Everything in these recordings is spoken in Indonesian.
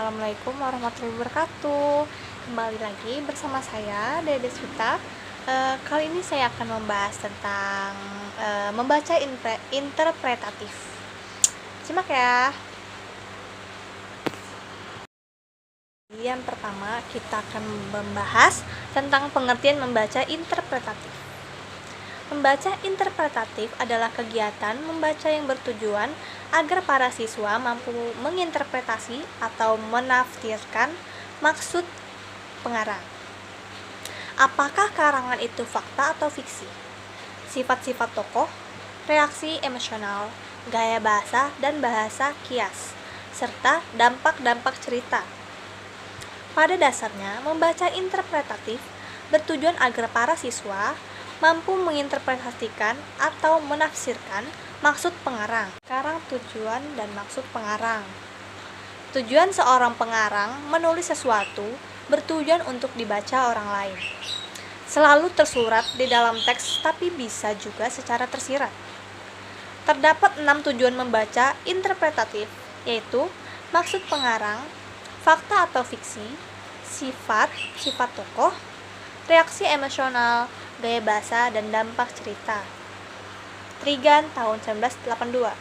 Assalamualaikum warahmatullahi wabarakatuh. Kembali lagi bersama saya Dede Suta. Kali ini saya akan membahas tentang membaca interpretatif. Simak ya. Yang pertama, kita akan membahas tentang pengertian membaca interpretatif. Membaca interpretatif adalah kegiatan membaca yang bertujuan agar para siswa mampu menginterpretasi atau menafsirkan maksud pengarang. Apakah karangan itu fakta atau fiksi? Sifat-sifat tokoh, reaksi emosional, gaya bahasa dan bahasa kias, serta dampak-dampak cerita. Pada dasarnya, membaca interpretatif bertujuan agar para siswa mampu menginterpretasikan atau menafsirkan maksud pengarang. Sekarang tujuan dan maksud pengarang. Tujuan seorang pengarang menulis sesuatu bertujuan untuk dibaca orang lain. Selalu tersurat di dalam teks, tapi bisa juga secara tersirat. Terdapat 6 tujuan membaca interpretatif, yaitu maksud pengarang, fakta atau fiksi, sifat tokoh, reaksi emosional, gaya bahasa, dan dampak cerita. Trigan tahun 1982.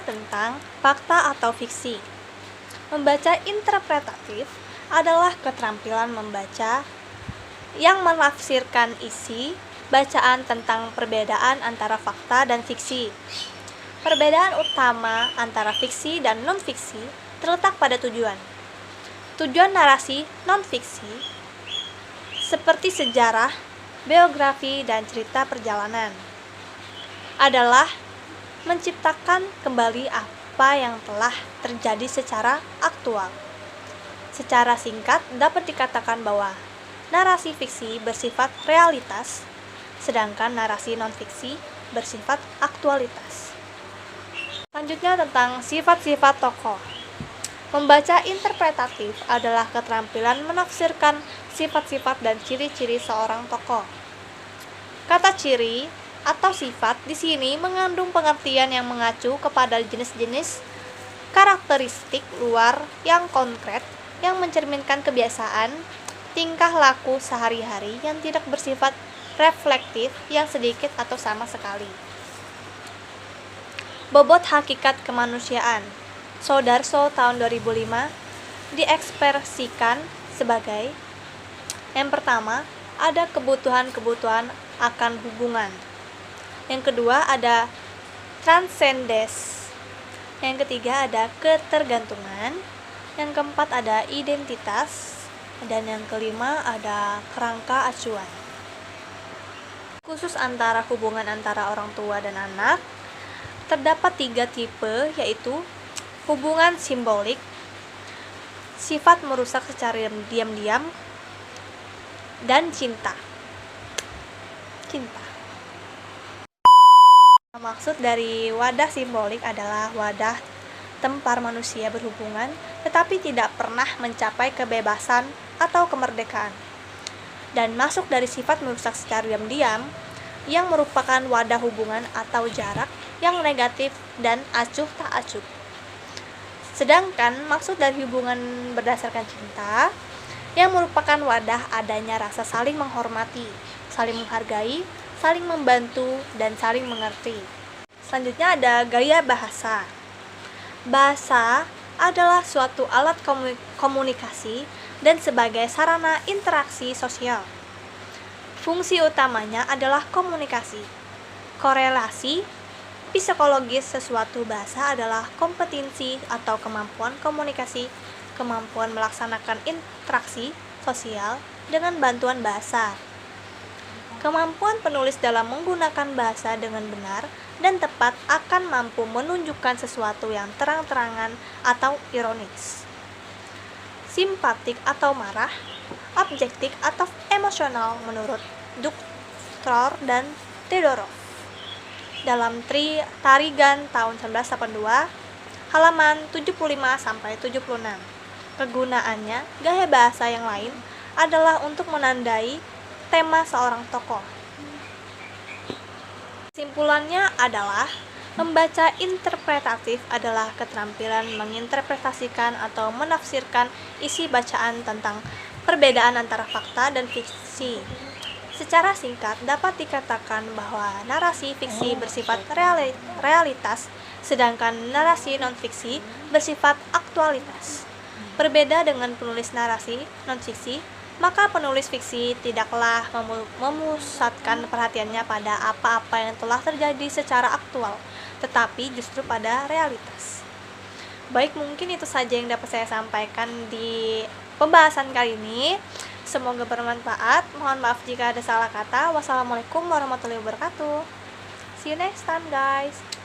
Tentang fakta atau fiksi. Membaca interpretatif adalah keterampilan membaca yang menafsirkan isi bacaan tentang perbedaan antara fakta dan fiksi. Perbedaan utama antara fiksi dan non-fiksi terletak pada tujuan. Tujuan narasi non-fiksi seperti sejarah, biografi, dan cerita perjalanan adalah menciptakan kembali apa yang telah terjadi secara aktual. Secara singkat, dapat dikatakan bahwa narasi fiksi bersifat realitas, sedangkan narasi non-fiksi bersifat aktualitas. Selanjutnya tentang sifat-sifat tokoh. Membaca interpretatif adalah keterampilan menafsirkan sifat-sifat dan ciri-ciri seorang tokoh. Kata ciri atau sifat di sini mengandung pengertian yang mengacu kepada jenis-jenis karakteristik luar yang konkret yang mencerminkan kebiasaan, tingkah laku sehari-hari yang tidak bersifat reflektif yang sedikit atau sama sekali. Bobot hakikat kemanusiaan. Soedarso tahun 2005 diekspresikan sebagai: yang pertama, ada kebutuhan-kebutuhan akan hubungan. Yang kedua, ada transendens. Yang ketiga, ada ketergantungan. Yang keempat, ada identitas. Dan yang kelima, ada kerangka acuan. Khusus antara hubungan antara orang tua dan anak, terdapat 3 tipe, yaitu hubungan simbolik, sifat merusak secara diam-diam, dan cinta. Maksud dari wadah simbolik adalah wadah tempat manusia berhubungan tetapi tidak pernah mencapai kebebasan atau kemerdekaan. Dan masuk dari sifat merusak secara diam-diam yang merupakan wadah hubungan atau jarak yang negatif dan acuh tak acuh. Sedangkan maksud dari hubungan berdasarkan cinta yang merupakan wadah adanya rasa saling menghormati, saling menghargai, saling membantu, dan saling mengerti. Selanjutnya ada gaya bahasa. Bahasa adalah suatu alat komunikasi dan sebagai sarana interaksi sosial. Fungsi utamanya adalah komunikasi. Korelasi psikologis sesuatu bahasa adalah kompetensi atau kemampuan komunikasi, kemampuan melaksanakan interaksi sosial dengan bantuan bahasa. Kemampuan penulis dalam menggunakan bahasa dengan benar dan tepat akan mampu menunjukkan sesuatu yang terang-terangan atau ironis. Simpatik atau marah, objektif atau emosional menurut Duktor dan Todorov. Dalam Tarigan tahun 1982, halaman 75-76. Kegunaannya, gaya bahasa yang lain adalah untuk menandai tema seorang tokoh. Kesimpulannya adalah Membaca interpretatif adalah keterampilan menginterpretasikan atau menafsirkan isi bacaan tentang perbedaan antara fakta dan fiksi. Secara singkat, dapat dikatakan bahwa narasi fiksi bersifat realitas, sedangkan narasi non-fiksi bersifat aktualitas. Berbeda dengan penulis narasi non-fiksi, maka penulis fiksi tidaklah memusatkan perhatiannya pada apa-apa yang telah terjadi secara aktual, tetapi justru pada realitas. Baik, mungkin itu saja yang dapat saya sampaikan di pembahasan kali ini. Semoga bermanfaat. Mohon maaf jika ada salah kata. Wassalamualaikum warahmatullahi wabarakatuh. See you next time, guys.